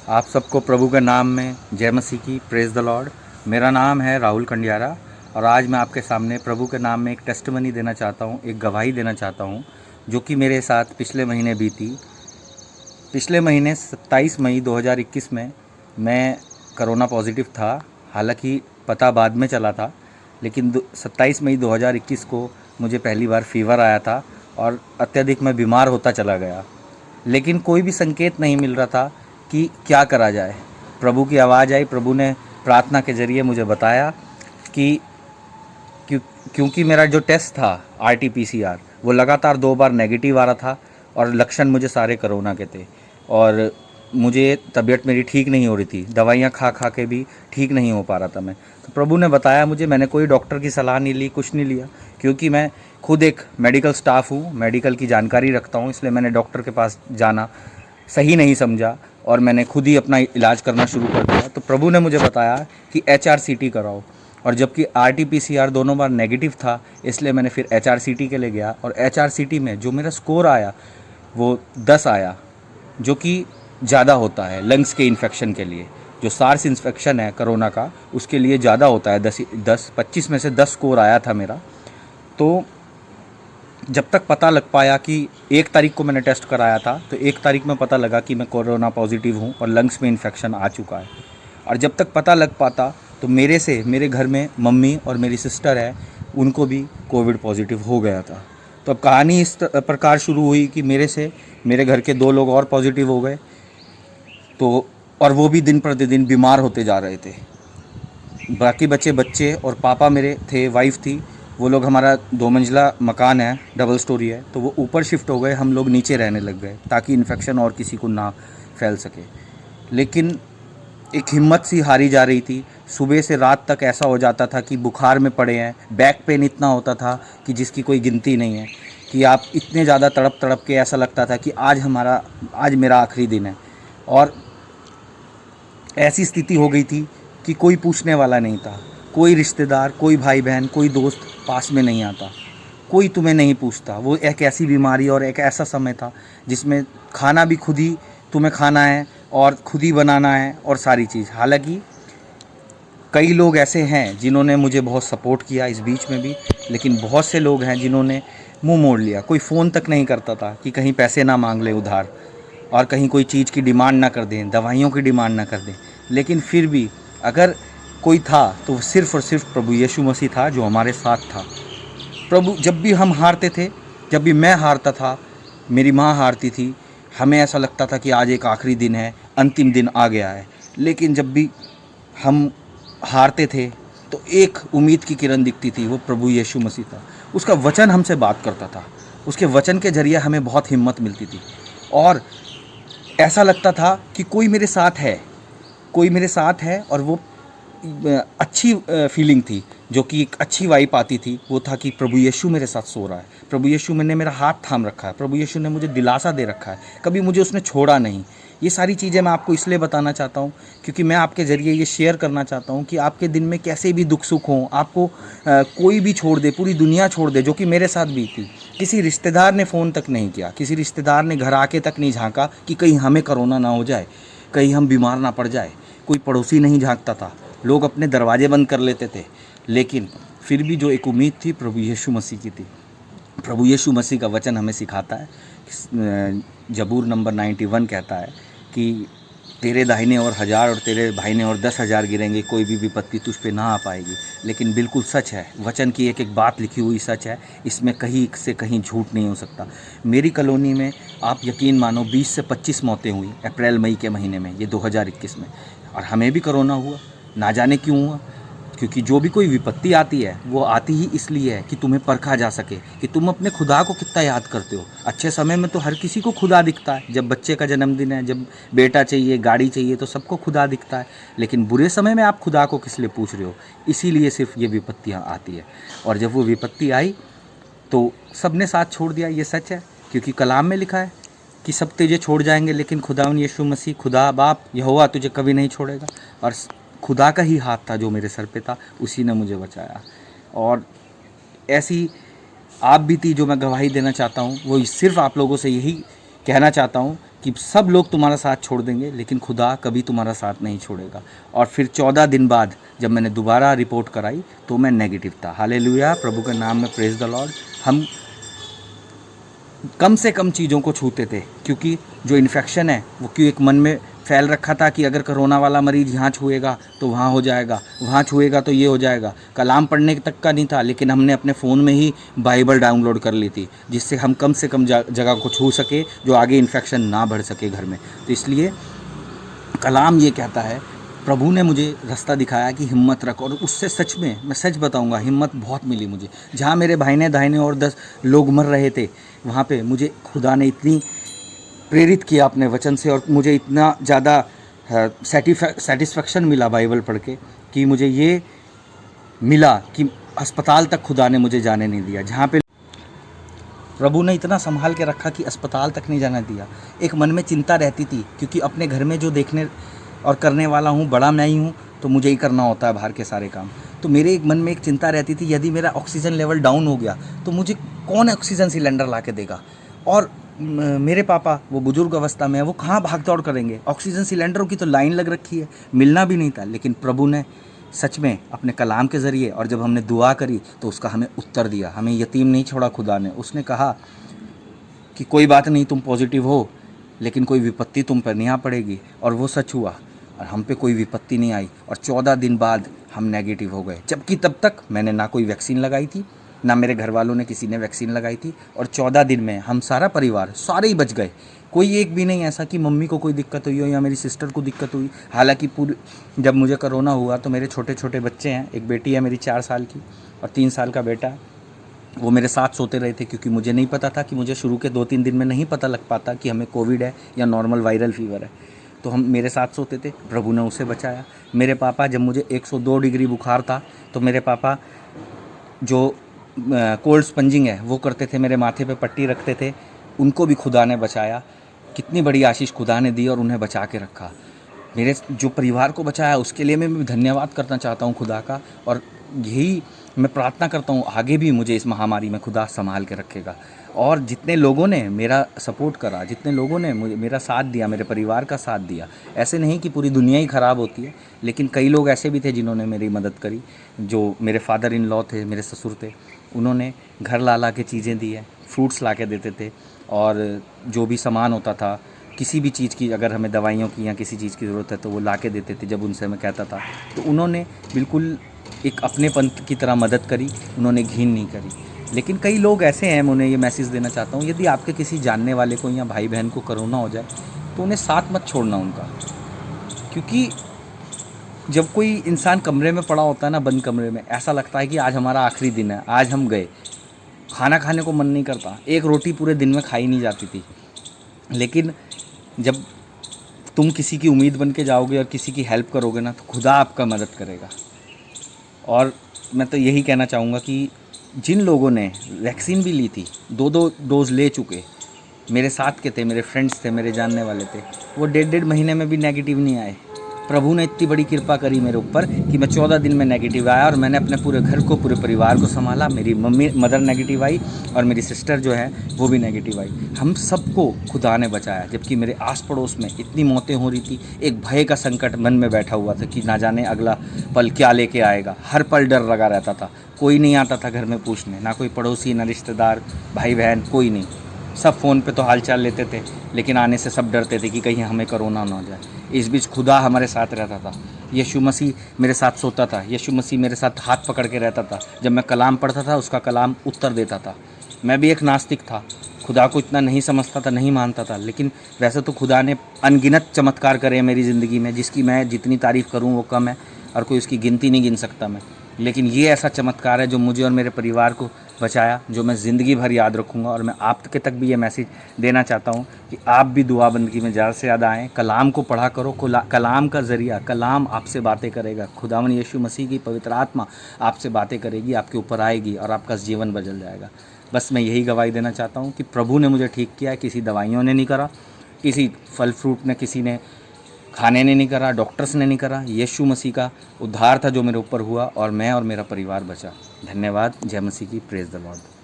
आप सबको प्रभु के नाम में जय मसीह की, प्रेज़ द लॉर्ड। मेरा नाम है राहुल कंडियारा और आज मैं आपके सामने प्रभु के नाम में एक टेस्टिमनी देना चाहता हूँ, एक गवाही देना चाहता हूँ जो कि मेरे साथ पिछले महीने बीती। पिछले महीने 27 मई 2021 में मैं कोरोना पॉजिटिव था। हालांकि पता बाद में चला था, लेकिन 27 मई 2021 को मुझे पहली बार फीवर आया था और अत्यधिक मैं बीमार होता चला गया। लेकिन कोई भी संकेत नहीं मिल रहा था कि क्या करा जाए। प्रभु की आवाज़ आई, प्रभु ने प्रार्थना के ज़रिए मुझे बताया कि क्योंकि मेरा जो टेस्ट था RT-PCR वो लगातार 2 बार नेगेटिव आ रहा था और लक्षण मुझे सारे कोरोना के थे और मुझे तबीयत मेरी ठीक नहीं हो रही थी। दवाइयाँ खा खा के भी ठीक नहीं हो पा रहा था मैं। तो प्रभु ने बताया मुझे, मैंने कोई डॉक्टर की सलाह नहीं ली, कुछ नहीं लिया, क्योंकि मैं खुद एक मेडिकल स्टाफ हूँ, मेडिकल की जानकारी रखता हूँ। इसलिए मैंने डॉक्टर के पास जाना सही नहीं समझा और मैंने खुद ही अपना इलाज करना शुरू कर दिया। तो प्रभु ने मुझे बताया कि HRCT कराओ, और जबकि RT-PCR दोनों बार नेगेटिव था, इसलिए मैंने फिर HRCT के लिए गया और HRCT में जो मेरा स्कोर आया वो 10 आया, जो कि ज़्यादा होता है लंग्स के इन्फेक्शन के लिए। जो सार्स इन्फेक्शन है कोरोना का, उसके लिए ज़्यादा होता है। 25 में से 10 स्कोर आया था मेरा। तो जब तक पता लग पाया कि 1 तारीख को मैंने टेस्ट कराया था, तो 1 तारीख में पता लगा कि मैं कोरोना पॉजिटिव हूँ और लंग्स में इन्फेक्शन आ चुका है। और जब तक पता लग पाता तो मेरे घर में मम्मी और मेरी सिस्टर है, उनको भी कोविड पॉजिटिव हो गया था। तो अब कहानी इस प्रकार शुरू हुई कि मेरे घर के 2 लोग और पॉजिटिव हो गए। तो और वो भी दिन प्रतिदिन बीमार होते जा रहे थे। बाकी बच्चे और पापा मेरे थे, वाइफ थी, वो लोग, हमारा 2 मंजिला मकान है, डबल स्टोरी है, तो वो ऊपर शिफ्ट हो गए, हम लोग नीचे रहने लग गए ताकि इन्फेक्शन और किसी को ना फैल सके। लेकिन एक हिम्मत सी हारी जा रही थी। सुबह से रात तक ऐसा हो जाता था कि बुखार में पड़े हैं, बैक पेन इतना होता था कि जिसकी कोई गिनती नहीं है, कि आप इतने ज़्यादा तड़प तड़प के ऐसा लगता था कि आज मेरा आखिरी दिन है। और ऐसी स्थिति हो गई थी कि कोई पूछने वाला नहीं था, कोई रिश्तेदार, कोई भाई बहन, कोई दोस्त पास में नहीं आता, कोई तुम्हें नहीं पूछता। वो एक ऐसी बीमारी और एक ऐसा समय था जिसमें खाना भी खुद ही तुम्हें खाना है और खुद ही बनाना है और सारी चीज़। हालांकि कई लोग ऐसे हैं जिन्होंने मुझे बहुत सपोर्ट किया इस बीच में भी, लेकिन बहुत से लोग हैं जिन्होंने मुंह मोड़ लिया। कोई फ़ोन तक नहीं करता था कि कहीं पैसे ना मांग ले उधार, और कहीं कोई चीज़ की डिमांड ना कर दें, दवाइयों की डिमांड ना कर दें। लेकिन फिर भी अगर कोई था तो वो सिर्फ़ और सिर्फ प्रभु यीशु मसीह था जो हमारे साथ था। प्रभु, जब भी हम हारते थे, जब भी मैं हारता था, मेरी माँ हारती थी, हमें ऐसा लगता था कि आज एक आखिरी दिन है, अंतिम दिन आ गया है। लेकिन जब भी हम हारते थे तो एक उम्मीद की किरण दिखती थी, वो प्रभु यीशु मसीह था। उसका वचन हमसे बात करता था, उसके वचन के ज़रिए हमें बहुत हिम्मत मिलती थी और ऐसा लगता था कि कोई मेरे साथ है, कोई मेरे साथ है। और वो अच्छी फीलिंग थी, जो कि एक अच्छी वाइब आती थी, वो था कि प्रभु यीशु मेरे साथ सो रहा है, प्रभु यीशु ने मेरा हाथ थाम रखा है, प्रभु यीशु ने मुझे दिलासा दे रखा है, कभी मुझे उसने छोड़ा नहीं। ये सारी चीज़ें मैं आपको इसलिए बताना चाहता हूँ क्योंकि मैं आपके ज़रिए ये शेयर करना चाहता हूँ कि आपके दिन में कैसे भी दुख सुख हों, आपको कोई भी छोड़ दे, पूरी दुनिया छोड़ दे, जो कि मेरे साथ भी थी। किसी रिश्तेदार ने फ़ोन तक नहीं किया, किसी रिश्तेदार ने घर आके तक नहीं झांका कि कहीं हमें कोरोना ना हो जाए, कहीं हम बीमार ना पड़ जाए। कोई पड़ोसी नहीं झांकता था, लोग अपने दरवाजे बंद कर लेते थे। लेकिन फिर भी जो एक उम्मीद थी, प्रभु यीशु मसीह की थी। प्रभु यीशु मसीह का वचन हमें सिखाता है, जबूर नंबर 91 कहता है कि तेरे दाहिने ओर 1000 और तेरे बाइने ओर 10,000 गिरेंगे, कोई भी विपत्ति तुझ पे ना आ पाएगी। लेकिन बिल्कुल सच है, वचन की एक एक बात लिखी हुई सच है, इसमें कहीं से कहीं झूठ नहीं हो सकता। मेरी कॉलोनी में आप यकीन मानो 20 से 25 मौतें हुई अप्रैल मई के महीने में, ये 2021 में। और हमें भी कोरोना हुआ, ना जाने क्यों हुआ, क्योंकि जो भी कोई विपत्ति आती है वो आती ही इसलिए है कि तुम्हें परखा जा सके कि तुम अपने खुदा को कितना याद करते हो। अच्छे समय में तो हर किसी को खुदा दिखता है, जब बच्चे का जन्मदिन है, जब बेटा चाहिए, गाड़ी चाहिए, तो सबको खुदा दिखता है। लेकिन बुरे समय में आप खुदा को किस लिए पूछ रहे हो? इसीलिए सिर्फ ये विपत्तियाँ आती है। और जब वो विपत्ति आई तो सब ने साथ छोड़ दिया, ये सच है, क्योंकि कलाम में लिखा है कि सब तुझे छोड़ जाएंगे लेकिन खुदावन यीशु मसीह, खुदा बाप यहोवा तुझे कभी नहीं छोड़ेगा। और खुदा का ही हाथ था जो मेरे सर पे था, उसी ने मुझे बचाया। और ऐसी आप भी थी जो मैं गवाही देना चाहता हूँ। वो सिर्फ आप लोगों से यही कहना चाहता हूँ कि सब लोग तुम्हारा साथ छोड़ देंगे लेकिन खुदा कभी तुम्हारा साथ नहीं छोड़ेगा। और फिर 14 दिन बाद जब मैंने दोबारा रिपोर्ट कराई तो मैं नेगेटिव था। हालेलुया, प्रभु के नाम में प्रेज द लॉर्ड। हम कम से कम चीज़ों को छूते थे क्योंकि जो इन्फेक्शन है वो क्यों एक मन में फैल रखा था कि अगर कोरोना वाला मरीज़ यहाँ छुएगा तो वहाँ हो जाएगा, वहाँ छुएगा तो ये हो जाएगा। कलाम पढ़ने तक का नहीं था, लेकिन हमने अपने फ़ोन में ही बाइबल डाउनलोड कर ली थी जिससे हम कम से कम जगह को छू सके, जो आगे इन्फेक्शन ना बढ़ सके घर में। तो इसलिए कलाम ये कहता है, प्रभु ने मुझे रास्ता दिखाया कि हिम्मत रख, और उससे सच में मैं सच बताऊंगा हिम्मत बहुत मिली मुझे। जहाँ मेरे भाई ने दाहिने और 10 लोग मर रहे थे, वहाँ पे मुझे खुदा ने इतनी प्रेरित किया अपने वचन से, और मुझे इतना ज़्यादा सेटिस्फेक्शन मिला बाइबल पढ़ के कि मुझे ये मिला कि अस्पताल तक खुदा ने मुझे जाने नहीं दिया। जहाँ पे प्रभु ने इतना संभाल के रखा कि अस्पताल तक नहीं जाना दिया। एक मन में चिंता रहती थी क्योंकि अपने घर में जो देखने और करने वाला हूँ, बड़ा मैं ही हूँ, तो मुझे ही करना होता है बाहर के सारे काम। तो मेरे एक मन में एक चिंता रहती थी, यदि मेरा ऑक्सीजन लेवल डाउन हो गया तो मुझे कौन ऑक्सीजन सिलेंडर ला के देगा। और मेरे पापा वो बुजुर्ग अवस्था में है, वो कहाँ भाग दौड़ करेंगे। ऑक्सीजन सिलेंडरों की तो लाइन लग रखी है, मिलना भी नहीं था। लेकिन प्रभु ने सच में अपने कलाम के ज़रिए, और जब हमने दुआ करी तो उसका हमें उत्तर दिया। हमें यतीम नहीं छोड़ा खुदा ने। उसने कहा कि कोई बात नहीं, तुम पॉजिटिव हो लेकिन कोई विपत्ति तुम पर नहीं आ पड़ेगी। और वो सच हुआ, और हम पे कोई विपत्ति नहीं आई, और 14 दिन बाद हम नेगेटिव हो गए। जबकि तब तक मैंने ना कोई वैक्सीन लगाई थी, ना मेरे घर वालों ने किसी ने वैक्सीन लगाई थी। और 14 दिन में हम सारा परिवार सारे ही बच गए। कोई एक भी नहीं ऐसा कि मम्मी को कोई दिक्कत हुई हो या मेरी सिस्टर को दिक्कत हुई। हालांकि पूरी जब मुझे कोरोना हुआ तो मेरे छोटे छोटे बच्चे हैं, एक बेटी है मेरी 4 साल की और 3 साल का बेटा है, वो मेरे साथ सोते रहे थे क्योंकि मुझे नहीं पता था कि मुझे शुरू के 2-3 दिन में नहीं पता लग पाता कि हमें कोविड है या नॉर्मल वायरल फीवर है। तो हम मेरे साथ सोते थे, प्रभु ने उसे बचाया। मेरे पापा, जब मुझे 102 डिग्री बुखार था तो मेरे पापा जो कोल्ड स्पंजिंग है वो करते थे, मेरे माथे पे पट्टी रखते थे, उनको भी खुदा ने बचाया। कितनी बड़ी आशीष खुदा ने दी और उन्हें बचा के रखा। मेरे जो परिवार को बचाया उसके लिए मैं धन्यवाद करना चाहता हूँ खुदा का। और यही मैं प्रार्थना करता हूँ आगे भी मुझे इस महामारी में खुदा संभाल के रखेगा। और जितने लोगों ने मेरा सपोर्ट करा, जितने लोगों ने मुझे मेरा साथ दिया, मेरे परिवार का साथ दिया, ऐसे नहीं कि पूरी दुनिया ही ख़राब होती है, लेकिन कई लोग ऐसे भी थे जिन्होंने मेरी मदद करी। जो मेरे फादर इन लॉ थे, मेरे ससुर थे, उन्होंने घर ला के चीज़ें दी है, फ्रूट्स ला के देते थे, और जो भी सामान होता था, किसी भी चीज़ की, अगर हमें दवाइयों की या किसी चीज़ की ज़रूरत है तो वो ला के देते थे जब उनसे मैं कहता था। तो उन्होंने बिल्कुल एक अपने पंथ की तरह मदद करी, उन्होंने घिन नहीं करी। लेकिन कई लोग ऐसे हैं, मैं उन्हें ये मैसेज देना चाहता हूँ, यदि आपके किसी जानने वाले को या भाई बहन को कोरोना हो जाए तो उन्हें साथ मत छोड़ना उनका। क्योंकि जब कोई इंसान कमरे में पड़ा होता है ना, बंद कमरे में, ऐसा लगता है कि आज हमारा आखिरी दिन है, आज हम गए। खाना खाने को मन नहीं करता, एक रोटी पूरे दिन में खाई नहीं जाती थी। लेकिन जब तुम किसी की उम्मीद बन के जाओगे और किसी की हेल्प करोगे ना, तो खुदा आपका मदद करेगा। और मैं तो यही कहना चाहूँगा कि जिन लोगों ने वैक्सीन भी ली थी, 2-2 डोज ले चुके, मेरे साथ के थे, मेरे फ्रेंड्स थे, मेरे जानने वाले थे, वो 1.5 महीने में भी नेगेटिव नहीं आए। प्रभु ने इतनी बड़ी कृपा करी मेरे ऊपर कि मैं 14 दिन में नेगेटिव आया, और मैंने अपने पूरे घर को, पूरे परिवार को संभाला। मेरी मदर नेगेटिव आई और मेरी सिस्टर जो है वो भी नेगेटिव आई। हम सबको खुदा ने बचाया। जबकि मेरे आस पड़ोस में इतनी मौतें हो रही थी, एक भय का संकट मन में बैठा हुआ था कि ना जाने अगला पल क्या लेके आएगा। हर पल डर लगा रहता था। कोई नहीं आता था घर में पूछने, ना कोई पड़ोसी, ना रिश्तेदार, भाई बहन, कोई नहीं। सब फ़ोन पे तो हालचाल लेते थे, लेकिन आने से सब डरते थे कि कहीं हमें कोरोना ना हो जाए। इस बीच खुदा हमारे साथ रहता था। यीशु मसीह मेरे साथ सोता था, यीशु मसीह मेरे साथ हाथ पकड़ के रहता था। जब मैं कलाम पढ़ता था उसका कलाम उत्तर देता था। मैं भी एक नास्तिक था, खुदा को इतना नहीं समझता था, नहीं मानता था, लेकिन वैसे तो खुदा ने अनगिनत चमत्कार करे हैं मेरी ज़िंदगी में, जिसकी मैं जितनी तारीफ़ करूँ वो कम है, और कोई उसकी गिनती नहीं गिन सकता मैं। लेकिन ये ऐसा चमत्कार है जो मुझे और मेरे परिवार को बचाया, जो मैं ज़िंदगी भर याद रखूँगा। और मैं आप के तक भी ये मैसेज देना चाहता हूँ कि आप भी दुआ बंदगी में ज़्यादा से ज़्यादा आएँ, कलाम को पढ़ा करो। कलाम का ज़रिया, कलाम आपसे बातें करेगा। खुदावन यीशु मसीह की पवित्र आत्मा आपसे बातें करेगी, आपके ऊपर आएगी और आपका जीवन बदल जाएगा। बस मैं यही गवाही देना चाहता हूँ कि प्रभु ने मुझे ठीक किया है, किसी दवाइयों ने नहीं करा, किसी फल फ्रूट ने, किसी ने खाने ने नहीं करा, डॉक्टर्स ने नहीं करा। यीशु मसीह का उद्धार था जो मेरे ऊपर हुआ, और मैं और मेरा परिवार बचा। धन्यवाद। जय मसीह की। Praise the Lord.